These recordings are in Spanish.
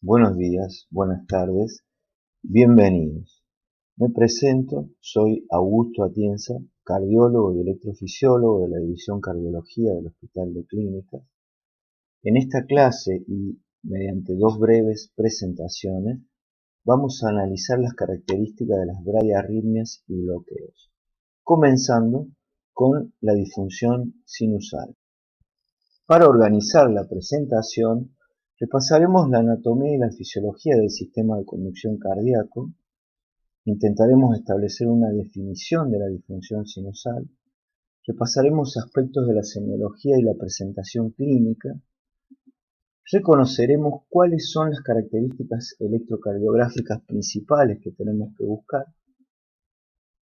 Buenos días, buenas tardes, bienvenidos. Me presento, soy Augusto Atienza, cardiólogo y electrofisiólogo de la División Cardiología del Hospital de Clínicas. En esta clase y mediante dos breves presentaciones, vamos a analizar las características de las bradiarritmias y bloqueos, comenzando con la disfunción sinusal. Para organizar la presentación, repasaremos la anatomía y la fisiología del sistema de conducción cardíaco, intentaremos establecer una definición de la disfunción sinusal, repasaremos aspectos de la semiología y la presentación clínica, reconoceremos cuáles son las características electrocardiográficas principales que tenemos que buscar,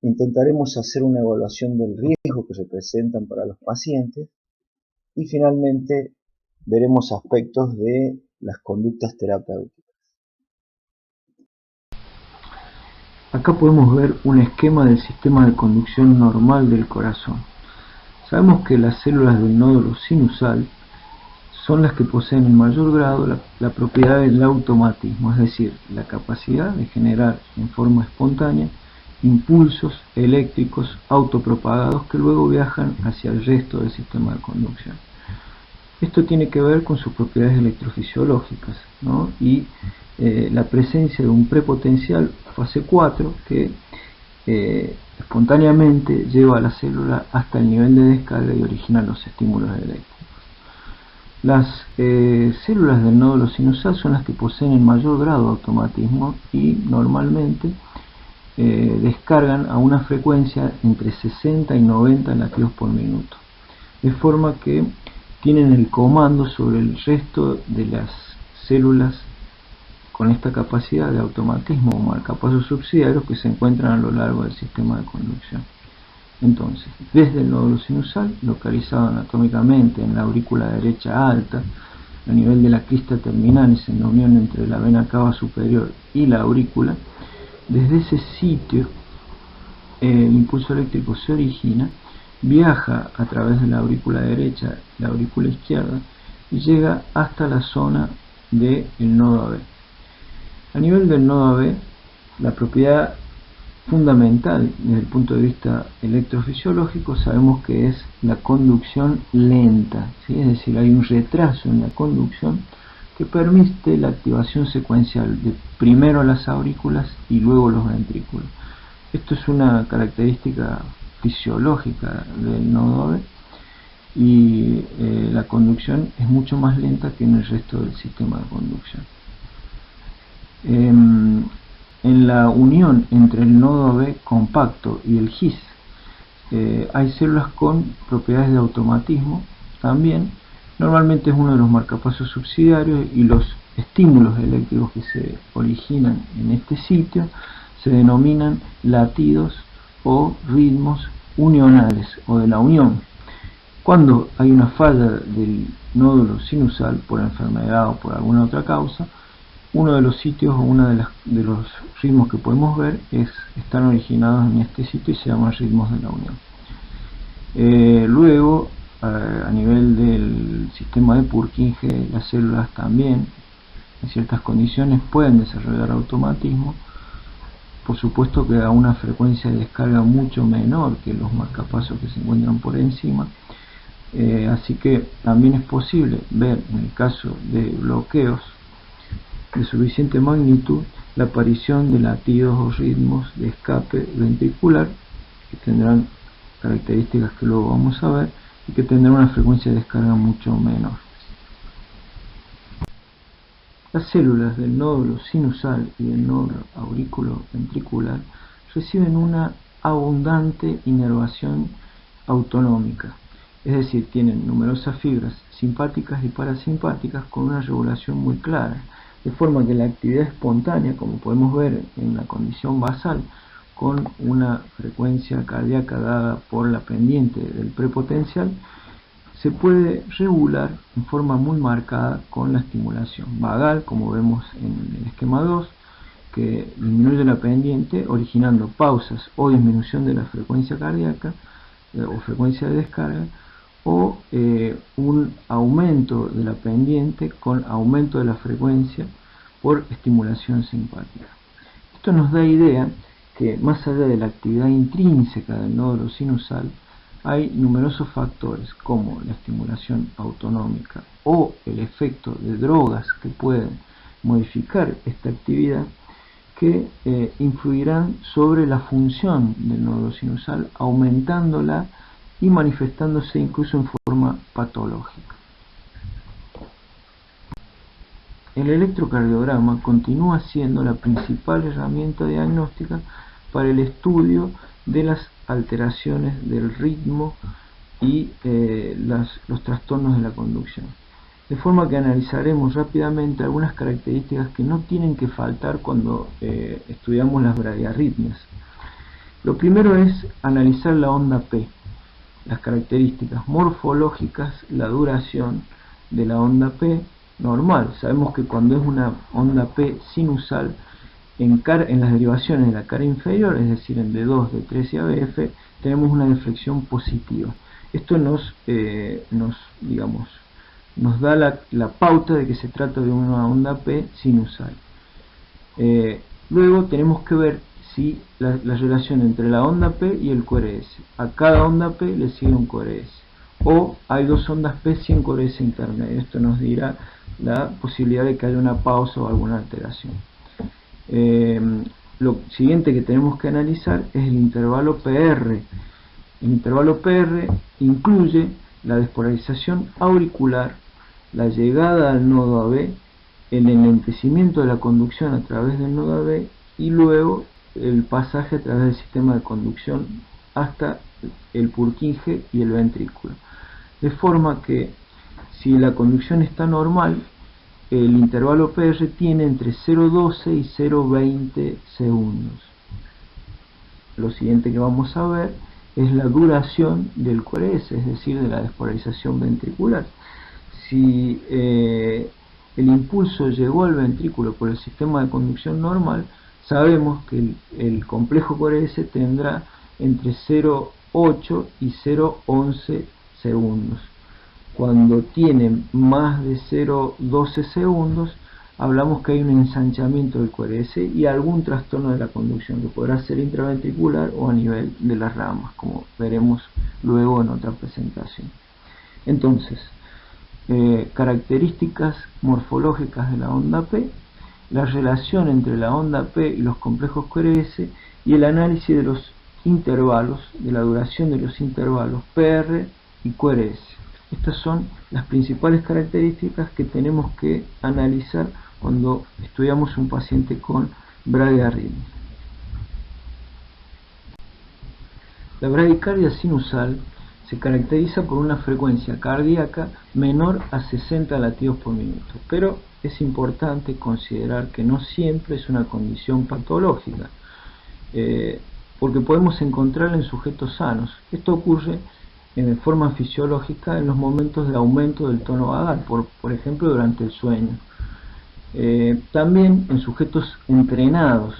intentaremos hacer una evaluación del riesgo que representan para los pacientes y finalmente veremos aspectos de las conductas terapéuticas. Acá podemos ver un esquema del sistema de conducción normal del corazón. Sabemos que las células del nódulo sinusal son las que poseen en mayor grado la propiedad del automatismo, es decir, la capacidad de generar en forma espontánea impulsos eléctricos autopropagados que luego viajan hacia el resto del sistema de conducción. Esto tiene que ver con sus propiedades electrofisiológicas, ¿no? Y la presencia de un prepotencial fase 4 que espontáneamente lleva a la célula hasta el nivel de descarga y origina los estímulos eléctricos. Las células del nódulo sinusal son las que poseen el mayor grado de automatismo y normalmente descargan a una frecuencia entre 60 y 90 latidos por minuto, de forma que tienen el comando sobre el resto de las células con esta capacidad de automatismo o marcapasos subsidiarios que se encuentran a lo largo del sistema de conducción. Entonces, desde el nódulo sinusal, localizado anatómicamente en la aurícula derecha alta, a nivel de la crista terminalis en la unión entre la vena cava superior y la aurícula, desde ese sitio el impulso eléctrico se origina, viaja a través de la aurícula derecha y la aurícula izquierda y llega hasta la zona del nodo AB. A nivel del nodo AB, la propiedad fundamental desde el punto de vista electrofisiológico sabemos que es la conducción lenta, ¿sí? Es decir, hay un retraso en la conducción que permite la activación secuencial de primero las aurículas y luego los ventrículos. Esto es una característica fisiológica del nodo AB y la conducción es mucho más lenta que en el resto del sistema de conducción. En la unión entre el nodo AB compacto y el GIS hay células con propiedades de automatismo también. Normalmente es uno de los marcapasos subsidiarios y los estímulos eléctricos que se originan en este sitio se denominan latidos o ritmos unionales o de la unión. Cuando hay una falla del nódulo sinusal por enfermedad o por alguna otra causa, uno de los sitios o uno de los ritmos que podemos ver están originados en este sitio y se llaman ritmos de la unión. Luego, a nivel del sistema de Purkinje, las células también en ciertas condiciones pueden desarrollar automatismo, por supuesto que a una frecuencia de descarga mucho menor que los marcapasos que se encuentran por encima, así que también es posible ver en el caso de bloqueos de suficiente magnitud la aparición de latidos o ritmos de escape ventricular que tendrán características que luego vamos a ver y que tendrán una frecuencia de descarga mucho menor. Las células del nódulo sinusal y del nódulo auriculoventricular reciben una abundante inervación autonómica, es decir, tienen numerosas fibras simpáticas y parasimpáticas con una regulación muy clara, de forma que la actividad espontánea, como podemos ver en la condición basal, con una frecuencia cardíaca dada por la pendiente del prepotencial, se puede regular en forma muy marcada con la estimulación vagal, como vemos en el esquema 2, que disminuye la pendiente originando pausas o disminución de la frecuencia cardíaca o frecuencia de descarga, o un aumento de la pendiente con aumento de la frecuencia por estimulación simpática. Esto nos da idea que más allá de la actividad intrínseca del nódulo sinusal, hay numerosos factores como la estimulación autonómica o el efecto de drogas que pueden modificar esta actividad que influirán sobre la función del nódulo sinusal, aumentándola y manifestándose incluso en forma patológica. El electrocardiograma continúa siendo la principal herramienta diagnóstica para el estudio de las alteraciones del ritmo y los trastornos de la conducción. De forma que analizaremos rápidamente algunas características que no tienen que faltar cuando estudiamos las bradiarritmias. Lo primero es analizar la onda P, las características morfológicas, la duración de la onda P normal. Sabemos que cuando es una onda P sinusal, en las derivaciones de la cara inferior, es decir, en D2, D3 y ABF, tenemos una deflexión positiva. Esto nos da la pauta de que se trata de una onda P sinusal. Luego tenemos que ver si la relación entre la onda P y el QRS. A cada onda P le sigue un QRS. O hay dos ondas P sin QRS intermedio. Esto nos dirá la posibilidad de que haya una pausa o alguna alteración. Lo siguiente que tenemos que analizar es el intervalo PR. El intervalo PR incluye la despolarización auricular, la llegada al nodo AB, el enlentecimiento de la conducción a través del nodo AB y luego el pasaje a través del sistema de conducción hasta el Purkinje y el ventrículo. De forma que si la conducción está normal, el intervalo PR tiene entre 0,12 y 0,20 segundos. Lo siguiente que vamos a ver es la duración del QRS, es decir, de la despolarización ventricular. Si el impulso llegó al ventrículo por el sistema de conducción normal, sabemos que el complejo QRS tendrá entre 0,8 y 0,11 segundos. Cuando tiene más de 0,12 segundos, hablamos que hay un ensanchamiento del QRS y algún trastorno de la conducción, que podrá ser intraventricular o a nivel de las ramas, como veremos luego en otra presentación. Entonces, características morfológicas de la onda P, la relación entre la onda P y los complejos QRS y el análisis de los intervalos, de la duración de los intervalos PR y QRS. Estas son las principales características que tenemos que analizar cuando estudiamos un paciente con bradiarritmia. La bradicardia sinusal se caracteriza por una frecuencia cardíaca menor a 60 latidos por minuto, pero es importante considerar que no siempre es una condición patológica, porque podemos encontrarla en sujetos sanos. Esto ocurre de forma fisiológica en los momentos de aumento del tono vagal, por ejemplo durante el sueño. También en sujetos entrenados,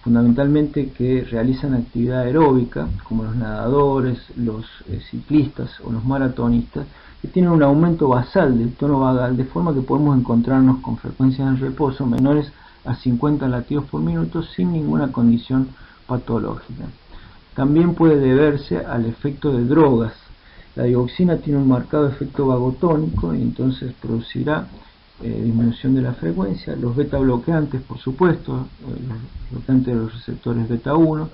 fundamentalmente que realizan actividad aeróbica, como los nadadores, los ciclistas o los maratonistas, que tienen un aumento basal del tono vagal, de forma que podemos encontrarnos con frecuencias en reposo menores a 50 latidos por minuto sin ninguna condición patológica. También puede deberse al efecto de drogas. La digoxina tiene un marcado efecto vagotónico y entonces producirá disminución de la frecuencia. Los beta bloqueantes, por supuesto, los bloqueantes de los receptores beta 1,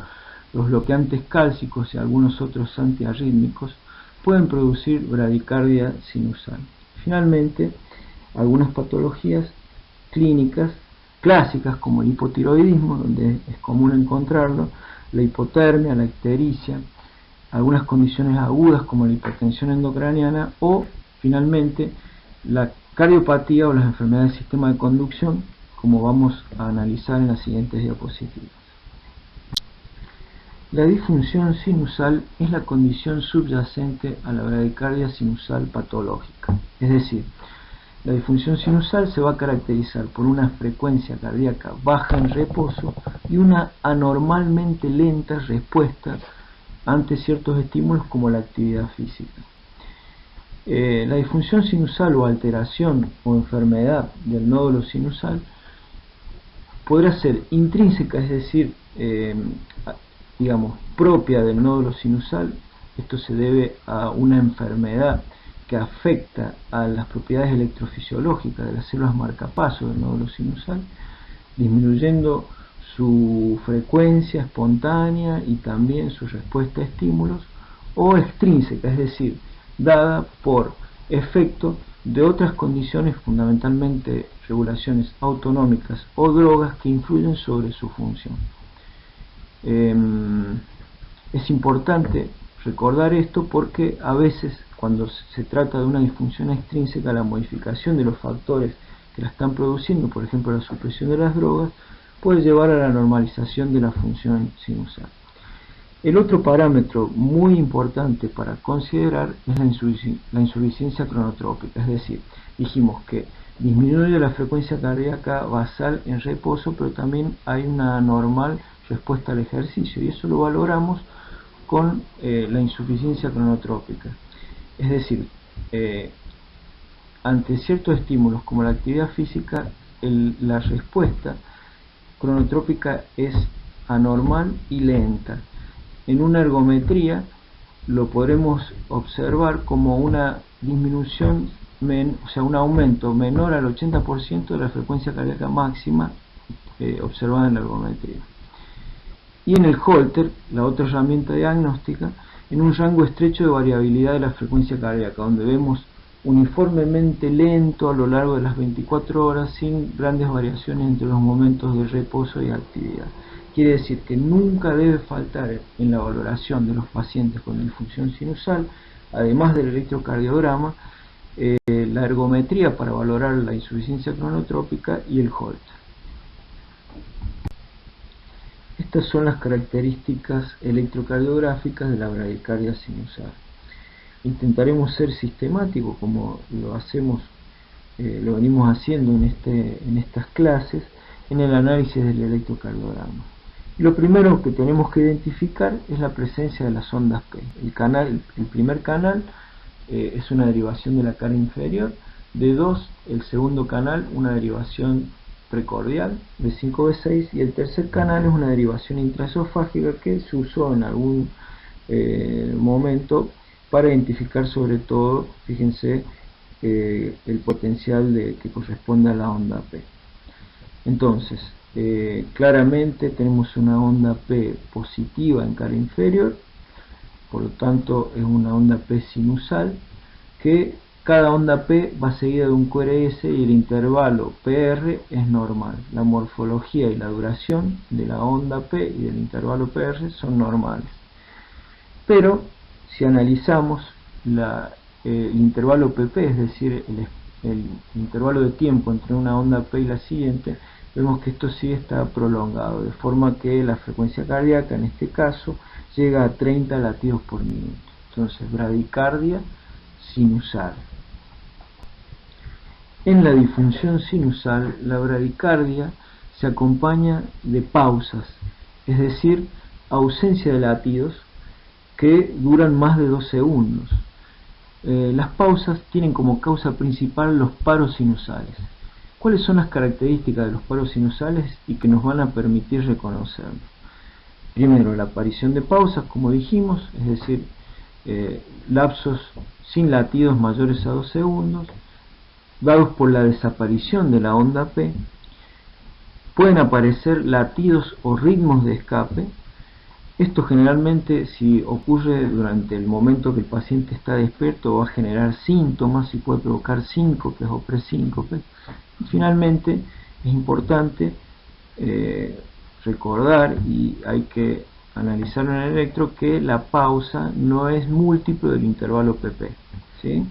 los bloqueantes cálcicos y algunos otros antiarrítmicos pueden producir bradicardia sinusal. Finalmente, algunas patologías clínicas clásicas como el hipotiroidismo, donde es común encontrarlo, la hipotermia, la ictericia, algunas condiciones agudas como la hipertensión endocraniana o finalmente la cardiopatía o las enfermedades del sistema de conducción, como vamos a analizar en las siguientes diapositivas. La disfunción sinusal es la condición subyacente a la bradicardia sinusal patológica, es decir, la disfunción sinusal se va a caracterizar por una frecuencia cardíaca baja en reposo y una anormalmente lenta respuesta ante ciertos estímulos como la actividad física. La disfunción sinusal o alteración o enfermedad del nódulo sinusal podrá ser intrínseca, es decir, digamos, propia del nódulo sinusal. Esto se debe a una enfermedad que afecta a las propiedades electrofisiológicas de las células marcapasos del nódulo sinusal, disminuyendo su frecuencia espontánea y también su respuesta a estímulos, o extrínseca, es decir, dada por efecto de otras condiciones, fundamentalmente regulaciones autonómicas o drogas que influyen sobre su función. Es importante recordar esto porque a veces, cuando se trata de una disfunción extrínseca, la modificación de los factores que la están produciendo, por ejemplo la supresión de las drogas, puede llevar a la normalización de la función sinusal. El otro parámetro muy importante para considerar es la insuficiencia cronotrópica, es decir, dijimos que disminuye la frecuencia cardíaca basal en reposo, pero también hay una normal respuesta al ejercicio, y eso lo valoramos con la insuficiencia cronotrópica. Es decir, ante ciertos estímulos como la actividad física, la respuesta cronotrópica es anormal y lenta. En una ergometría lo podremos observar como una disminución, o sea, un aumento menor al 80% de la frecuencia cardíaca máxima observada en la ergometría. Y en el Holter, la otra herramienta diagnóstica, en un rango estrecho de variabilidad de la frecuencia cardíaca, donde vemos uniformemente lento a lo largo de las 24 horas sin grandes variaciones entre los momentos de reposo y actividad. Quiere decir que nunca debe faltar en la valoración de los pacientes con disfunción sinusal, además del electrocardiograma, la ergometría para valorar la insuficiencia cronotrópica y el Holter. Estas son las características electrocardiográficas de la bradicardia sinusal. Intentaremos ser sistemáticos como lo venimos haciendo en estas clases, en el análisis del electrocardiograma. Lo primero que tenemos que identificar es la presencia de las ondas P. El primer canal es una derivación de la cara inferior, de 2, el segundo canal una derivación precordial de 5V6, y el tercer canal es una derivación intraesofágica que se usó en algún momento para identificar sobre todo, fíjense, el potencial que corresponde a la onda P. Entonces, claramente tenemos una onda P positiva en cara inferior, por lo tanto es una onda P sinusal, que cada onda P va seguida de un QRS y el intervalo PR es normal. La morfología y la duración de la onda P y del intervalo PR son normales. Pero si analizamos el intervalo PP, es decir, el intervalo de tiempo entre una onda P y la siguiente, vemos que esto sí está prolongado, de forma que la frecuencia cardíaca en este caso llega a 30 latidos por minuto. Entonces, bradicardia sinusal. En la disfunción sinusal, la bradicardia se acompaña de pausas, es decir, ausencia de latidos que duran más de 2 segundos. Las pausas tienen como causa principal los paros sinusales. ¿Cuáles son las características de los paros sinusales y que nos van a permitir reconocerlos? Primero, la aparición de pausas, como dijimos, es decir, lapsos sin latidos mayores a 2 segundos, dados por la desaparición de la onda P. Pueden aparecer latidos o ritmos de escape. Esto generalmente, si ocurre durante el momento que el paciente está despierto, va a generar síntomas y puede provocar síncopes o presíncopes. Y finalmente, es importante recordar, y hay que analizarlo en el electro, que la pausa no es múltiplo del intervalo PP, ¿sí?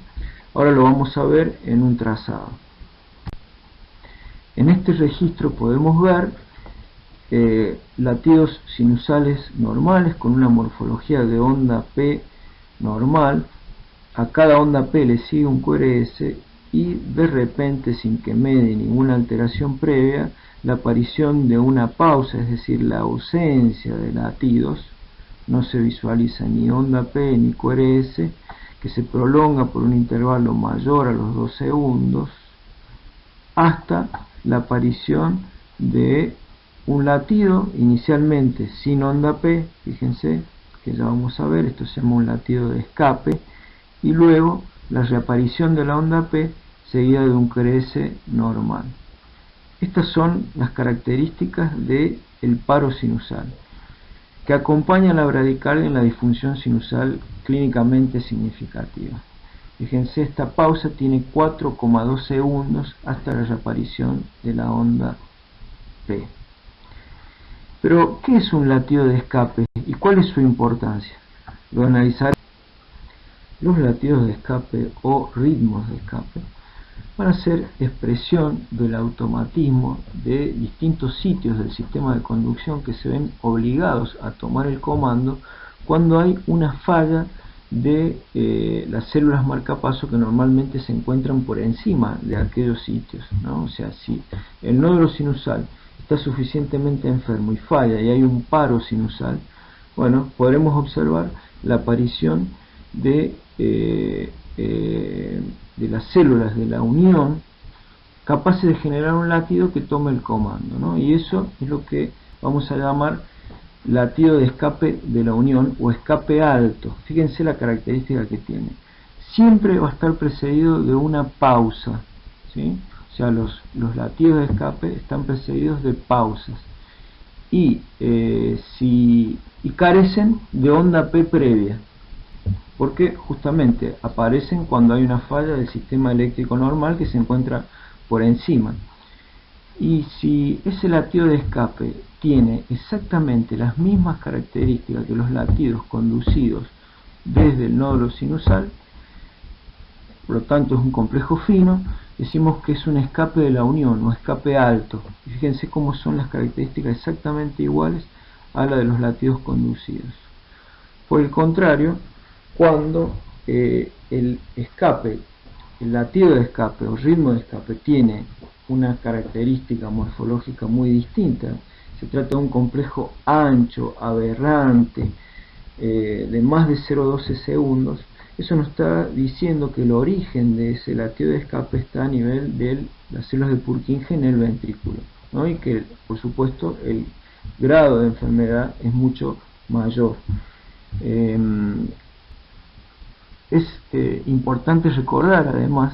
Ahora lo vamos a ver en un trazado. En este registro podemos ver latidos sinusales normales con una morfología de onda P normal. A cada onda P le sigue un QRS y de repente, sin que medie ninguna alteración previa, la aparición de una pausa, es decir, la ausencia de latidos. No se visualiza ni onda P ni QRS, que se prolonga por un intervalo mayor a los 2 segundos hasta la aparición de un latido inicialmente sin onda P, fíjense que ya vamos a ver, esto se llama un latido de escape, y luego la reaparición de la onda P seguida de un crece normal. Estas son las características del paro sinusal, que acompaña la bradicardia en la disfunción sinusal clínicamente significativa. Fíjense, esta pausa tiene 4,2 segundos hasta la reaparición de la onda P. Pero, ¿qué es un latido de escape y cuál es su importancia? Lo analizaremos. Los latidos de escape o ritmos de escape van a ser expresión del automatismo de distintos sitios del sistema de conducción que se ven obligados a tomar el comando cuando hay una falla de las células marcapaso que normalmente se encuentran por encima de aquellos sitios, ¿no? O sea, si el nódulo sinusal está suficientemente enfermo y falla y hay un paro sinusal, bueno, podremos observar la aparición de las células de la unión capaces de generar un latido que tome el comando, ¿no? Y eso es lo que vamos a llamar latido de escape de la unión o escape alto. Fíjense la característica que tiene. Siempre va a estar precedido de una pausa, ¿sí? O sea, los latidos de escape están precedidos de pausas y carecen de onda P previa, porque justamente aparecen cuando hay una falla del sistema eléctrico normal que se encuentra por encima. Y si ese latido de escape tiene exactamente las mismas características que los latidos conducidos desde el nódulo sinusal, por lo tanto es un complejo fino, decimos que es un escape de la unión o escape alto. Y fíjense cómo son las características exactamente iguales a la de los latidos conducidos. Por el contrario, cuando el latido de escape o ritmo de escape tiene una característica morfológica muy distinta, se trata de un complejo ancho, aberrante, de más de 0,12 segundos, eso nos está diciendo que el origen de ese latido de escape está a nivel de las células de Purkinje en el ventrículo, ¿no? Y que por supuesto el grado de enfermedad es mucho mayor. Es importante recordar además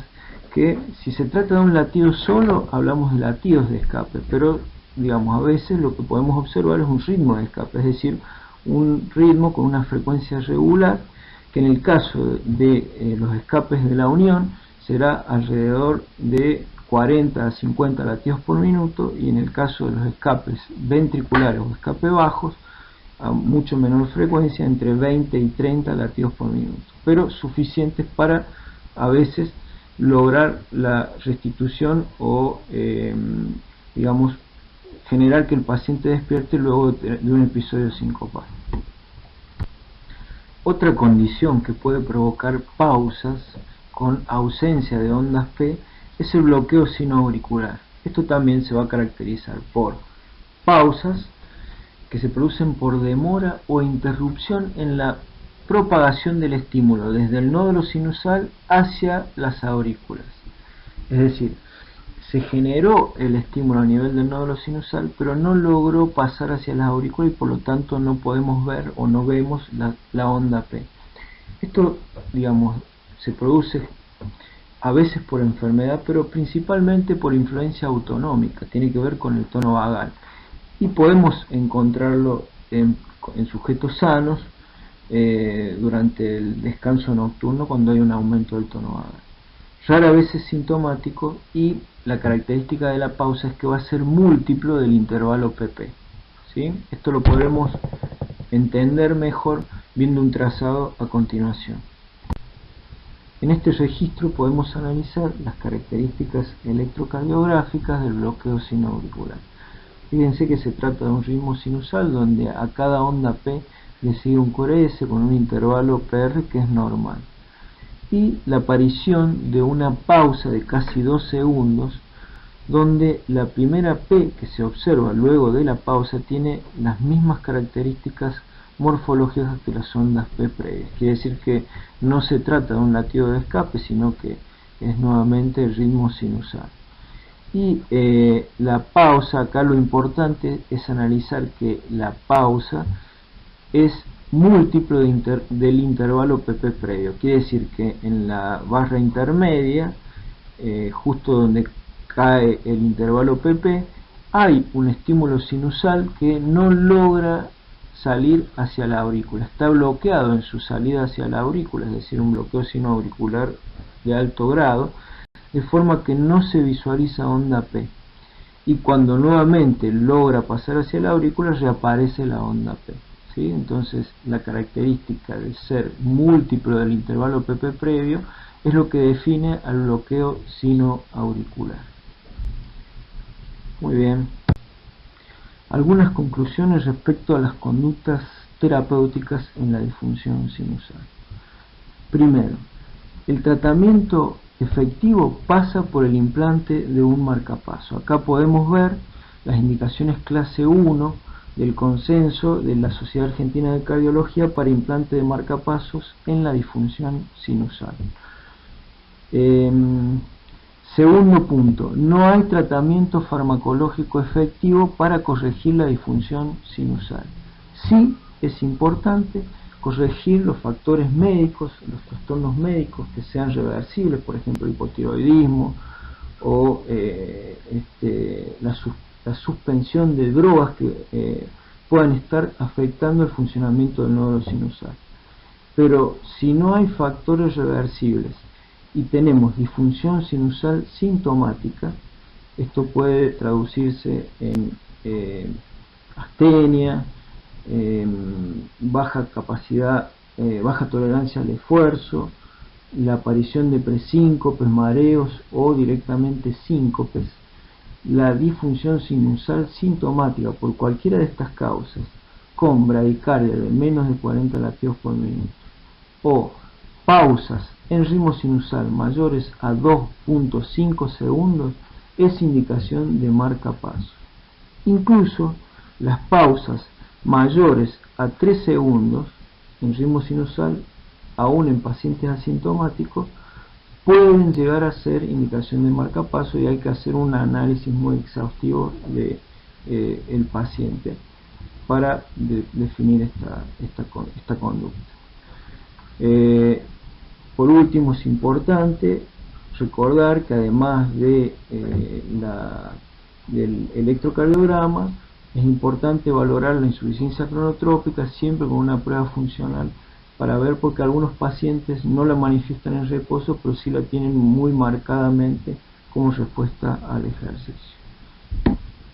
que si se trata de un latido solo hablamos de latidos de escape, pero digamos a veces lo que podemos observar es un ritmo de escape, es decir, un ritmo con una frecuencia regular que en el caso de los escapes de la unión será alrededor de 40 a 50 latidos por minuto, y en el caso de los escapes ventriculares o escape bajos a mucho menor frecuencia, entre 20 y 30 latidos por minuto, pero suficientes para a veces lograr la restitución o digamos generar que el paciente despierte luego de un episodio sincopal. Otra condición que puede provocar pausas con ausencia de ondas P es el bloqueo sinoauricular. Esto también se va a caracterizar por pausas que se producen por demora o interrupción en la propagación del estímulo desde el nódulo sinusal hacia las aurículas. Es decir, se generó el estímulo a nivel del nódulo sinusal, pero no logró pasar hacia las aurículas y por lo tanto no podemos ver o no vemos la onda P. Esto, digamos, se produce a veces por enfermedad, pero principalmente por influencia autonómica, tiene que ver con el tono vagal. Y podemos encontrarlo en sujetos sanos durante el descanso nocturno cuando hay un aumento del tono vagal. Rara vez es sintomático y la característica de la pausa es que va a ser múltiplo del intervalo PP, ¿sí? Esto lo podremos entender mejor viendo un trazado a continuación. En este registro podemos analizar las características electrocardiográficas del bloqueo sinoauricular. Fíjense que se trata de un ritmo sinusal donde a cada onda P le sigue un QRS con un intervalo PR que es normal. Y la aparición de una pausa de casi 2 segundos donde la primera P que se observa luego de la pausa tiene las mismas características morfológicas que las ondas P previas. Quiere decir que no se trata de un latido de escape, sino que es nuevamente el ritmo sinusal. Y la pausa, acá lo importante es analizar que la pausa es múltiplo del intervalo PP previo. Quiere decir que en la barra intermedia, justo donde cae el intervalo PP, hay un estímulo sinusal que no logra salir hacia la aurícula, está bloqueado en su salida hacia la aurícula, es decir, un bloqueo sinoauricular de alto grado, de forma que no se visualiza onda P, y cuando nuevamente logra pasar hacia la aurícula reaparece la onda P, ¿sí? Entonces la característica de ser múltiplo del intervalo PP previo es lo que define al bloqueo sinoauricular. Muy bien. Algunas conclusiones respecto a las conductas terapéuticas en la disfunción sinusal. Primero, el tratamiento efectivo pasa por el implante de un marcapaso. Acá podemos ver las indicaciones clase 1 del consenso de la Sociedad Argentina de Cardiología para implante de marcapasos en la disfunción sinusal. Segundo punto, no hay tratamiento farmacológico efectivo para corregir la disfunción sinusal. Sí es importante corregir los factores médicos, los trastornos médicos que sean reversibles, por ejemplo el hipotiroidismo o la suspensión de drogas que puedan estar afectando el funcionamiento del nódulo sinusal. Pero si no hay factores reversibles y tenemos disfunción sinusal sintomática, esto puede traducirse en astenia, baja capacidad, baja tolerancia al esfuerzo, la aparición de presíncopes, mareos o directamente síncopes. La disfunción sinusal sintomática por cualquiera de estas causas, con bradicardia de menos de 40 latidos por minuto, o pausas en ritmo sinusal mayores a 2.5 segundos, es indicación de marcapaso. Incluso las pausas mayores a 3 segundos en ritmo sinusal, aún en pacientes asintomáticos, pueden llegar a ser indicación de marcapaso, y hay que hacer un análisis muy exhaustivo de el paciente para definir esta conducta. Por último, es importante recordar que además de del electrocardiograma, es importante valorar la insuficiencia cronotrópica siempre con una prueba funcional para ver, porque algunos pacientes no la manifiestan en reposo, pero sí la tienen muy marcadamente como respuesta al ejercicio.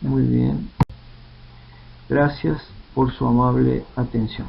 Muy bien. Gracias por su amable atención.